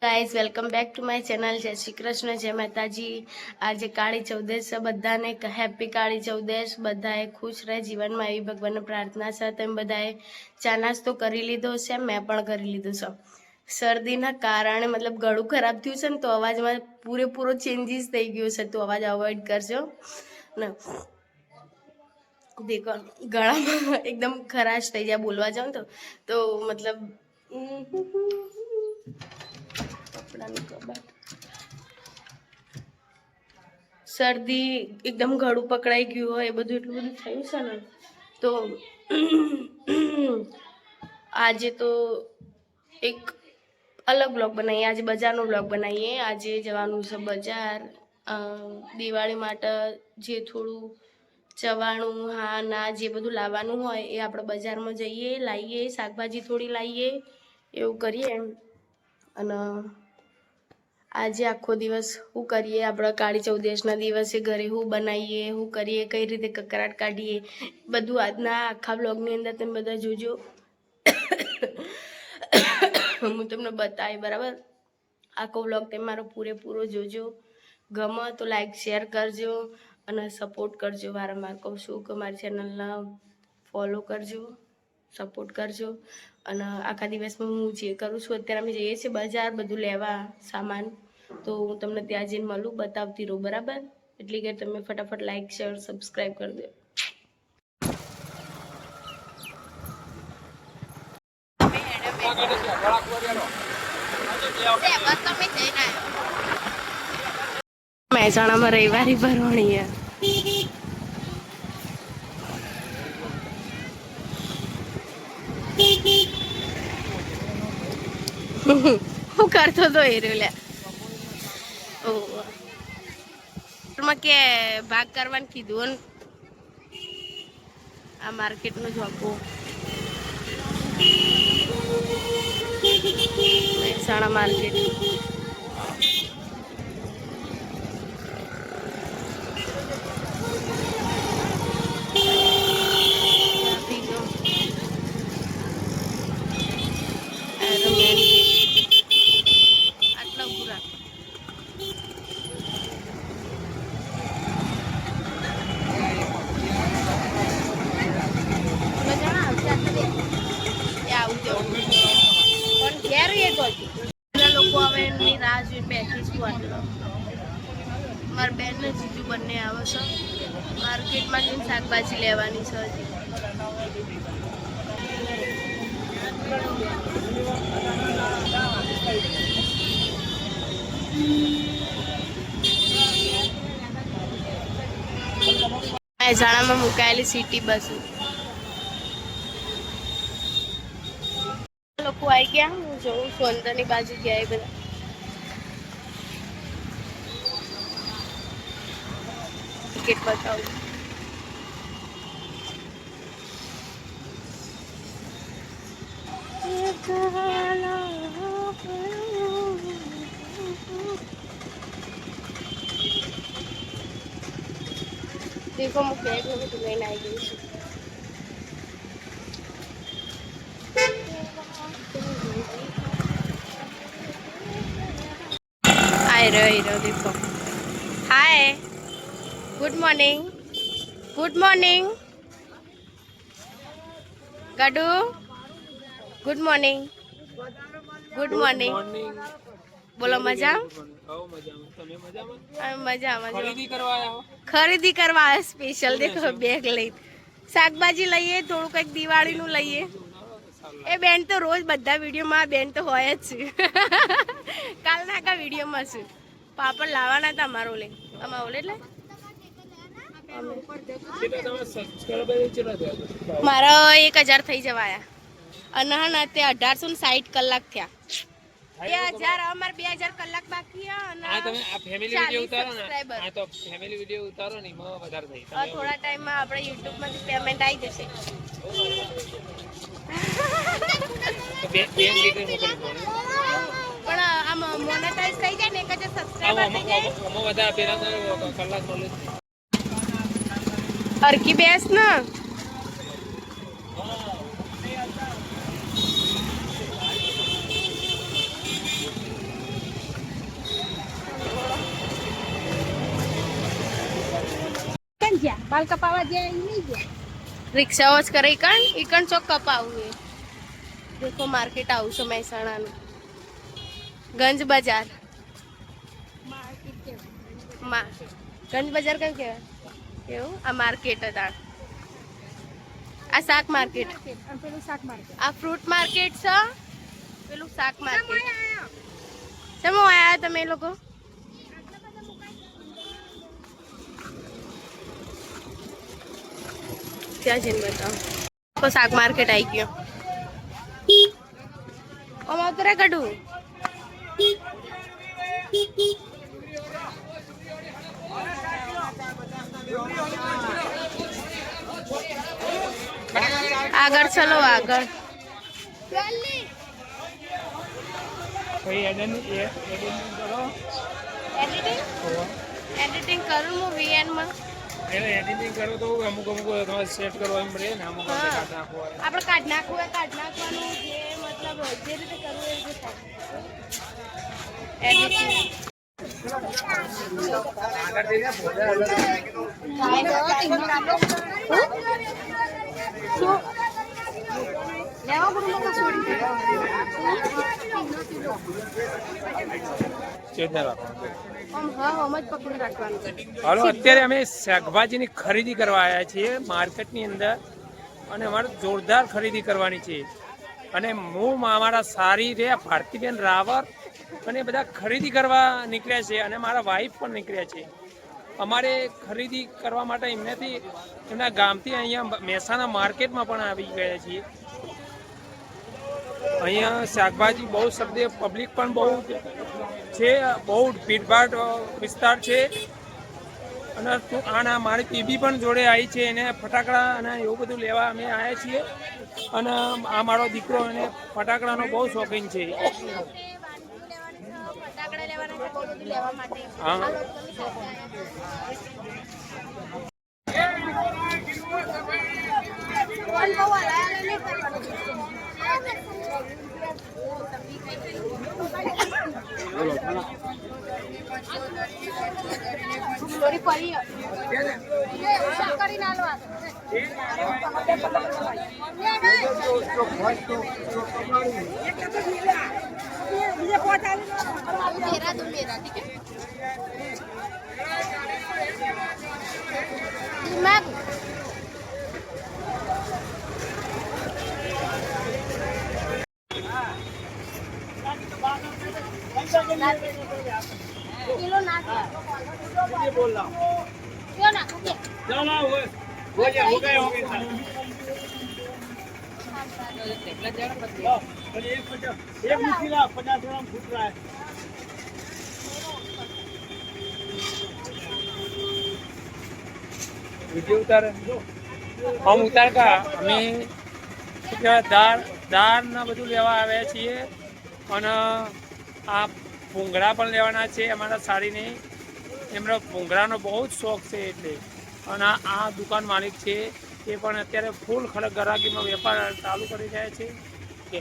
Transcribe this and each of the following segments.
Guys welcome back to my channel. જય શ્રી કૃષ્ણ, જય માતાજી। આજે કાળી ચૌદશ છે, બધાને હેપી કાળી ચૌદશ। બધાએ ખુશ રહે જીવનમાં એવી ભગવાનને પ્રાર્થના છે। તમે બધાએ ચા નાસ્તો કરી લીધો છે? મેં પણ કરી લીધો છે। શરદીના કારણે મતલબ ગળું ખરાબ થયું છે ને, તો અવાજમાં પૂરેપૂરો ચેન્જીસ થઈ ગયો છે, તો અવાજ અવોઇડ કરજો ને। દેખો ગળામાં એકદમ ખરાશ થઈ જાય બોલવા જાઉં તો મતલબ શરદી એકદમ ગળું પકડાઈ ગયું હોય એ બધું એટલું બધું થયું છે ને, તો આજે તો એક અલગ બ્લોગ બનાવીએ। આજે બજારનો બ્લોગ બનાવીએ। આજે જવાનું છે બજાર દિવાળી માટે, જે થોડું ચવાણું હા ના જે બધું લાવવાનું હોય એ આપણે બજારમાં જઈએ લાવીએ, શાકભાજી થોડી લાવીએ, એવું કરીએ। અને આજે આખો દિવસ શું કરીએ, આપણે કાળી ચૌદશના દિવસે ઘરે શું બનાવીએ, શું કરીએ, કઈ રીતે કકરાટ કાઢીએ, બધું આજના આખા બ્લોગની અંદર તમે બધા જોજો। હું તમને બતાવી બરાબર, આખો બ્લોગ તમે મારો પૂરેપૂરો જોજો। ગમે તો લાઈક શેર કરજો અને સપોર્ટ કરજો। વારંવાર કહું છું કે મારી ચેનલને ફોલો કરજો, સપોર્ટ કરજો। અને આખા દિવસમાં હું જે કરું છું, અત્યારે અમે જઈએ છીએ બજાર બધું લેવા સામાન, તો હું તમને ત્યાં જઈને મળું, બતાવતી રહું બરાબર। એટલે કે તમે ફટાફટ લાઈક શેર સબસ્ક્રાઈબ કરી દો। મહેસાણામાં રવિવારી ભરવાણી હું કરતો તો એ રહ્યો કે ભાગ કરવાનું કીધું ને, આ માર્કેટ નું જોપો મહેસાણા માર્કેટ। લોકો હવે એમની રાહ જોઈને બેઠી છું। આટલો મારા બેન ને જીજુ બંને આવે છે માર્કેટમાં જઈને શાકભાજી લેવાની છે હજી। મહેસાણામાં મુકાયેલી સિટી બસ લોકો આવી ગયા। હું જોઉં છું અંદરની બાજુ ગયા એ બધા ટિકિટ બતાવું। देखो मैं बैग में तो लઈને આવી ગઈ છું। आई रहो देखो। Hi, good morning, good morning गडू, गुड मॉर्निंग, गुड मॉर्निंग। बोलो मजा मजा खरीदी करवा स्पेशल। देखो बैग लई શાકભાજી લઈએ, થોડું કંઈક દિવાળીનું લઈએ। એ બેન તો રોજ બધા વિડીયોમાં બેન તો હોય જ છે। કાલના આખા વિડીયોમાં છે। પાપડ લાવવાના હતા અમારો લે અમારે એટલે મારા 1000 થઈ જવાયા અને હા ને તે 1860 કલાક થયા। 2000 અમાર 2000 કલાક બાકી અને આ તમે આ ફેમિલી વિડિયો ઉતારો ને, આ તો ફેમિલી વિડિયો ઉતારો ને એમાં વધારે થઈ તમે થોડા ટાઈમમાં આપણે YouTube માંથી પેમેન્ટ આવી જશે। તો બે લીટર મોકલી દો પણ આમ મોનેટાઈઝ થઈ જાય ને 1000 સબસ્ક્રાઇબર થઈ જાય આમાં વધારે પેલા કલાક મળે। હરકી બેસ ને બાલ કપાવા જાય નહીં ગયા રિક્ષાઓ જ કરે ઈકણ ચોક કપાવું એ દેખો માર્કેટ આવું છું મહેસાણાનું ગંજ બજાર ગંજ બજાર કયું કહેવાય એવું આ માર્કેટ હતા આ શાક માર્કેટ પેલું શાક માર્કેટ આ ફ્રૂટ માર્કેટ છે પેલું શાક માર્કેટ શેમાં આવ્યા તમે એ લોકો ત્યાં જઈને બતાવો તો શાક માર્કેટ આવી ગયો આમાં ઉતરે કાઢું આગળ ચલો આગળ એડિટિંગ કરું હું વીએન માં એડિટિંગ કરો તો અમુક સેટ કરવા એમ રહે ને અમુક આપણે કાઢ નાખવાનું જે મતલબ જે રીતે કરવું એ રીતે એડિટિંગ હાલો અત્યારે અમે શાકભાજીની ખરીદી કરવા આવ્યા છીએ માર્કેટની અંદર અને અમારે જોરદાર ખરીદી કરવાની છે અને હું અમારા સારી રે ભારતીબેન રાવર અને બધા ખરીદી કરવા નીકળ્યા છે અને મારા વાઈફ પણ નીકળ્યા છે અમારે ખરીદી કરવા માટે એમનેથી એમના ગામથી અહીંયા મહેસાણા માર્કેટમાં પણ આવી ગયા છીએ અહીંયા શાકભાજી બહુ શબ્દે પબ્લિક પણ બહુ છે બહુ ભીડભાડ વિસ્તાર છે અને આના મારી ટીવી પણ જોડે આવી છે એને ફટાકડા અને એવું બધું લેવા અમે આવ્યા છીએ અને આ મારો દીકરો એને ફટાકડાનો બહુ શોખીન છે હા किलो ना बोल रहा हूँ क्यों ना चलो हो गए एक मुश्किल 50 ग्राम फूट रहा है वीडियो उतारे हम उतार का અમે દાળ ના બધું લેવા આવ્યા છીએ અને આ ભૂંગળા પણ લેવાના છે અમારા સાડીને એમનો ભૂંગળાનો બહુ જ શોખ છે એટલે અને આ દુકાન માલિક છે એ પણ અત્યારે ફૂલ ખડક ગરાગીનો વેપાર ચાલુ કરી રહ્યા છે કે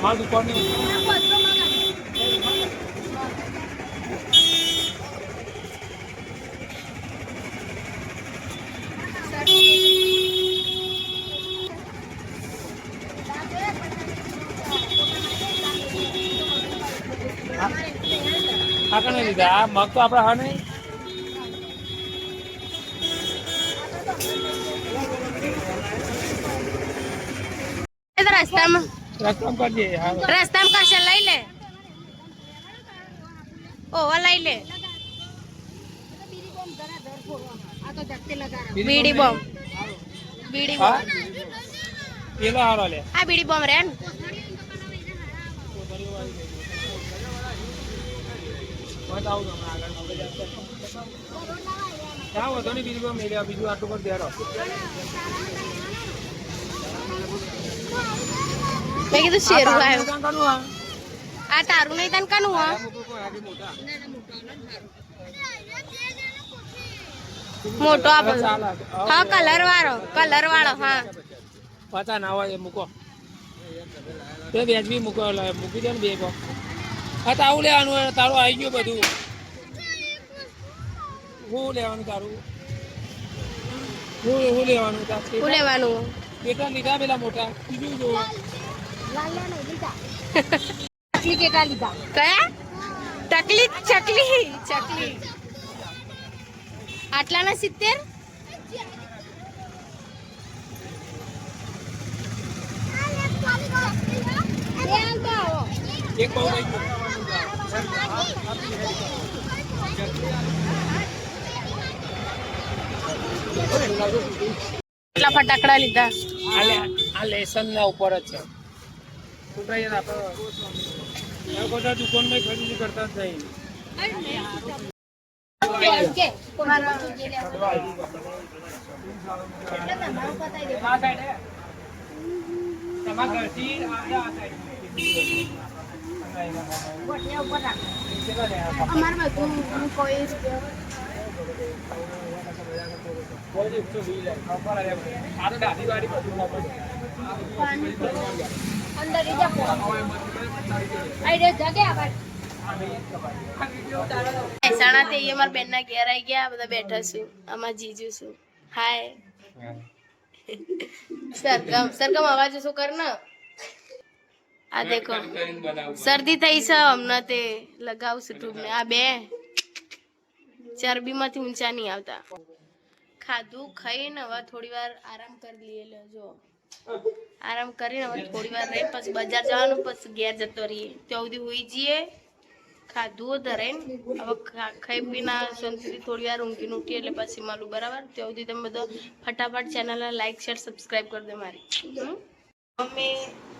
આ દુકાનની આ કને લીધા આ મગ તો આપણા હા નહીં રસ્તામાં કરી દે રસ્તામાં કશે લઈ લે ઓવા લઈ લે બીડી બોમ્બ પેલો હારો લે આ બીડી બોમ્બ રે ને બતાવું તમને આગળ ક્યાં વધો ને બીજું મેળ્યા બીજું આટલું પર ધ્યાન મેં કીધું શેરું આવ્યો આ તારું નહીં તને કાનું હા મોટો આપો હા કલર વાળો હા પતા ના હોય એ મૂકો તે વ્યાજબી મૂકો મૂકી દે ને બે બોક્સ હા તારું લેવાનું હોય તારું આવી ગયું બધું. હું લેવાનું તારું? હું લેવાનું તારું? શું લેવાનું? કેટલા લીધા પેલા મોટા? બીજું જો. લાલ્યા નહીં લીધા. ચકલી કેટલા લીધા? કયા? ચકલી. આટલાના 70? એક બહુ લઈ ગયો. કેટલા ફટાકડા લીધા? આ લેસન ના ઉપર જ છે. છોકરા યાર આપણે બધા દુકાનમાં ખરીદી કરતા જ નહીં. મહેસાણા થી અમારા બેન ના ઘેર આવી ગયા, બધા બેઠા છું. આમાં જીજુ છું. હાય સરગમ અવાજ શું કર ને. આ દેખો શરદી થઈ છે હમણાં, તે લગાવશું ટ્યુબ ને. આ બે ચરબી માંથી ઊંચા નહીં આવતા. ખાધું ખાઈને હવે થોડી વાર આરામ કરી લઈએ. જો આરામ કરીને હવે થોડી વાર રહીને પછી બજાર જવાનું, પછી ઘેર જતો રહીએ. ત્યાં સુધી હોઈ જઈએ. ખાધું ધરાઈને હવે ખાઈ પીને શાંતિથી થોડી વાર ઊંઘીને ઉઠીએ એટલે પછી મળું. બરાબર? ત્યાં સુધી તમે બધો ફટાફટ ચેનલને લાઈક શેર સબસ્ક્રાઈબ કરી દો મારી. અમે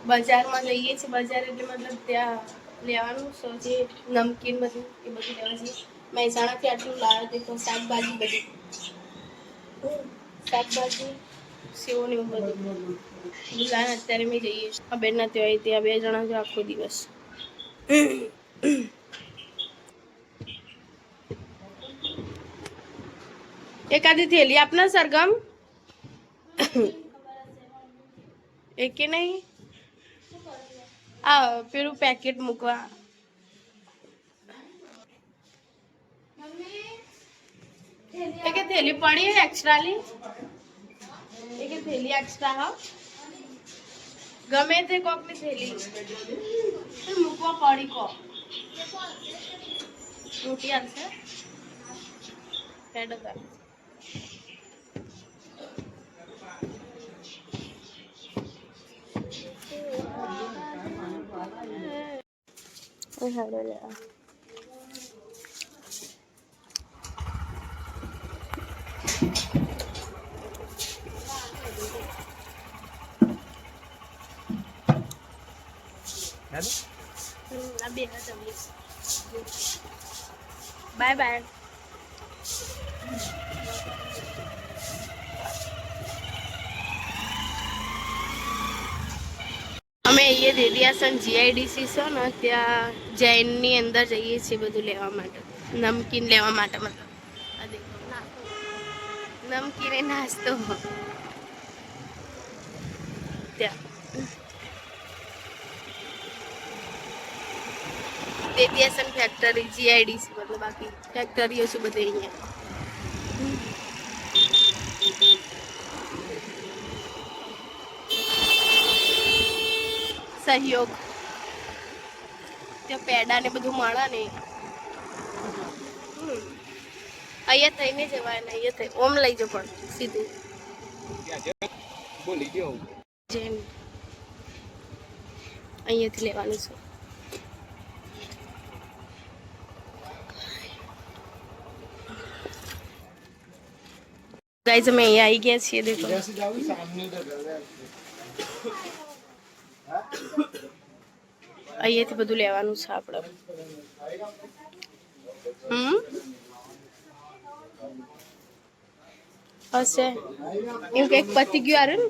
બજારમાં જઈએ છીએ. બજાર એટલે મતલબ ત્યાં લેવાનું જે નમકીન બધું એ બધું લેવા જઈએ. મહેસાણાથી આટલું લાવે દેખો, શાકભાજી બધી, શાકભાજી સેવો ને એવું બધું લાવે. અત્યારે મેં જઈએ છીએ બેનના ત્યાં. ત્યાં 2 જણા છે આખો દિવસ. એકાદી થેલી આપના સરગમ. એકે નહીં આ પેલું પેકેટ મૂકવા. એકે થેલી પડી એક્સ્ટ્રાલી. એકે થેલી એક્સ્ટ્રા હા ગમે તે કોક ની થેલી મૂકવા પડી. કો રોટી આવશે પેડો કર. Bye bye. અમે અહીંયા દેદિયાસન જીઆઈડીસી છે ને ત્યાં જૈનની અંદર જઈએ છીએ બધું લેવા માટે, નમકીન લેવા માટે. મતલબ આ દેખો નમકીન એ નાસ્તો ત્યાં દેદિયાસન ફેક્ટરી જીઆઈડીસી મતલબ બાકી ફેક્ટરીઓ છે બધે અહીંયા. સહયોગ ત્યાં પેડા ને બધું મળે ને અહીંયા થઈને જવાય ને. અહીંયા થઈ ઓમ લઈ જાવ પણ સીધું જેમ અહીંયાથી લેવાનું છે. ગાઈસ અમે અહીંયા આવી ગયા છીએ. દેખો અહીંયાથી બધું લેવાનું છે આપણે. હશે એમ કંઈક પતી ગયું આરે ને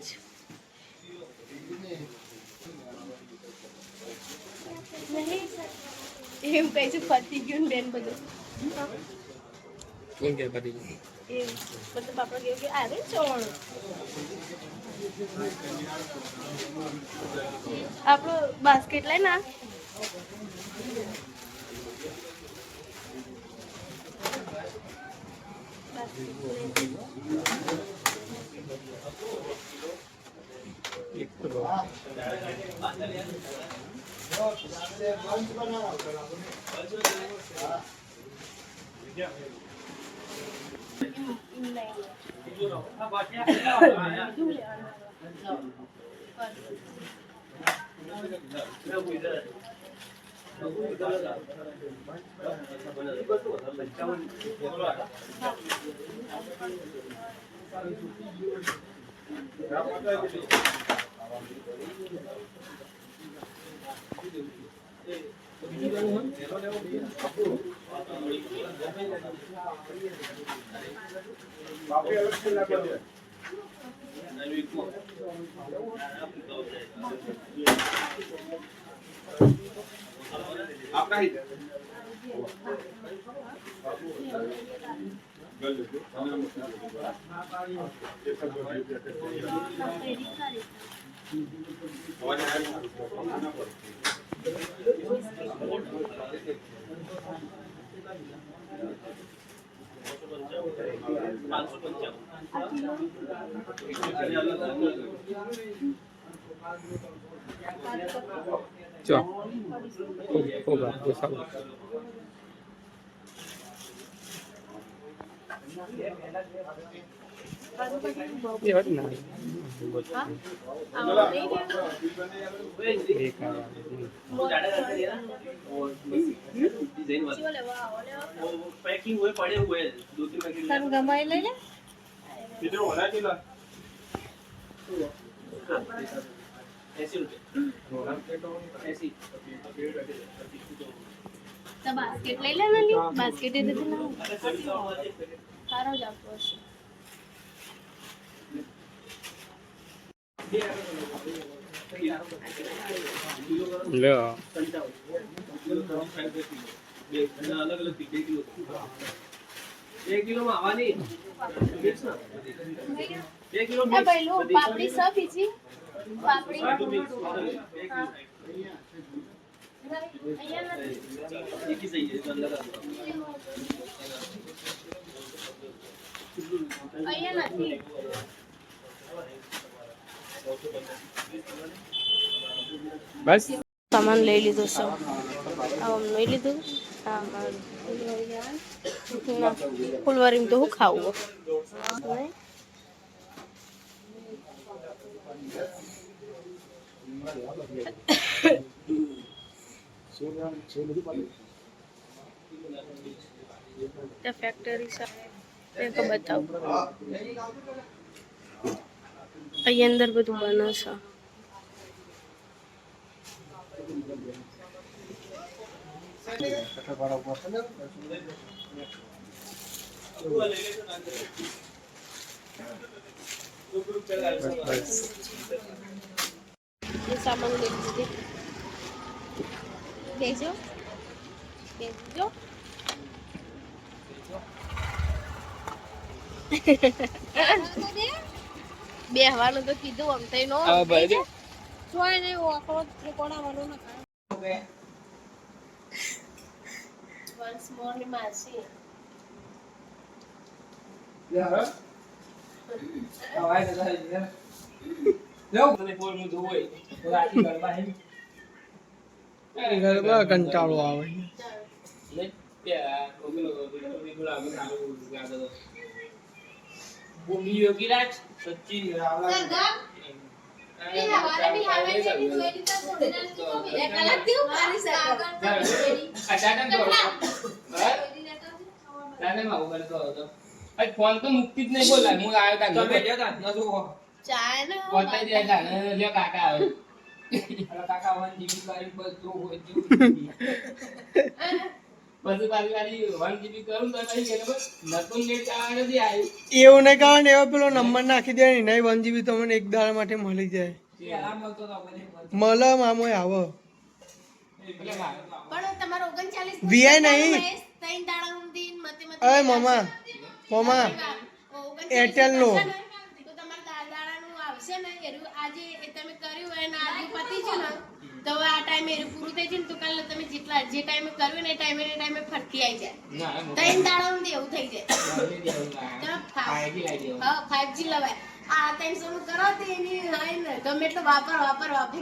એમ કઈ છે પતી ગયું ને બેન બધું. મતલબ આપણે કેવું કે આરે ચવણ આપણો બાસ્કેટ લઈ ના એક કિલો ચો ખૂબ આપજો સારું એ વાત ના તારું ગમાઈ લઈ લે તો બાસ્કેટ લઈ લે ને લી બાસ્કેટ એ રીતે ના સારો જ આપતો હશે લ્યો એ ભાઈ લો પાપડી સ બીજી પાપડી અહીંયા નથી બસ સામાન લઈ લીધો છે લઈ લીધું ફૂલવારી તો હું ખાવું ફેક્ટરી છે બતાવું અહીં અંદર બધું બને છે સામાન લઈ લીધી બેજો બેજો બે હવાનું તો કીધું આમ તઈ નો જોઈ ને ઓકળો ત્રિકોણા વાળો ના વન્સ મોર ની માસી કંટાળો આવે ફોન તો મુક્તિ જ નહીં બોલાય હું આવ્યો ચાય ને લ્યો કાકા આવે કાકા 1 GB કરી બધું પછી પાછી 1 GB કરું તો પછી નતું નેટ આવે નથી આવ્યું એવું નહીં કારણ એવો પેલો નંબર નાખી દે ને નહીં 1 GB તમને એક દાડા માટે મળી જાય મળે મામો આવો પણ તમારો 39 વીઆઈ નહીં ત્રણ દાડા ઊંધી મતે મતે અરે મમા એરટેલ નો તો તમારા દાડાનું આવશે ને એનું આજે એ તમે કર્યું હોય ને આજે પતી છે ને તો આ ટાઈમ ટાઈમે એ પૂરું થઈ જાય ને તો કાલે તમે જેટલા જે ટાઈમે કર્યું ને એ ટાઈમે ફરતી આવી જાય ના એમ ત્રણ દાડાનું તો એવું થઈ જાય ગમે તે એવું ના. તમે ફાયજી લાવી દેવાનું. હા 5G લવાય આ 300 નું કરો તો એની હોય ને ગમે એટલું વાપર કરો વાત જ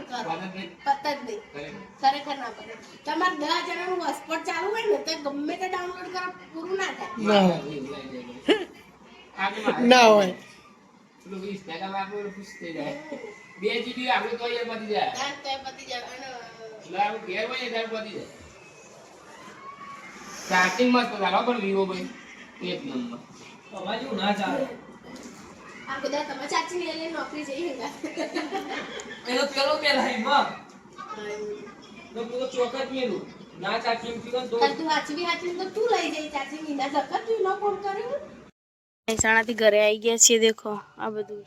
નહીં. પત જ નહીં ખરેખર. ખરેખર ના પડે તમારે 10,000 નું હોટસ્પોટ ચાલુ હોય ને તો ગમે તે ડાઉનલોડ કરો પૂરું ના થાય ના હોય. એવું લાવી દેવાનું. આજે મારે ના હોય. પેલું 20 ટકા વાપરો એટલે ખુશ થઈ જાય. 2 GB આપણે તો અહીંયા પતી જાય. તાર તો એ પતી જાય અને એટલે આપણે ઘેર હોય ને ત્યારે પતી જાય. ચાર્જિંગ મસ્ત ચાલો પણ વિવો ભાઈ એક નંબર. આ બધા તમે ચાચી ને લઈને નોકરી જઈ હતા તું હાચવી તો તું લઈ જઈ ચાચી નીના જગત તું ન ફોન કર્યો મહેસાણાથી ઘરે આવી ગયા છીએ દેખો આ બધું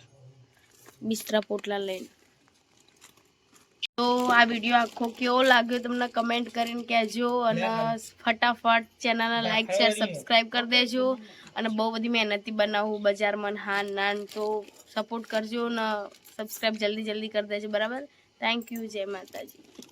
બિસ્તરા પોટલા લઈને તો આ વિડીયો આખો કેવો લાગ્યો તમને કમેન્ટ કરીને કહેજો અને ફટાફટ ચેનલને લાઈક શેર સબસ્ક્રાઈબ કરી દેજો અને બહુ બધી મહેનતથી બનાવું બજારમાં હાન નાન તો સપોર્ટ કરજો ને સબસ્ક્રાઈબ જલ્દી કરી દેજો બરાબર થેન્ક યુ જય માતાજી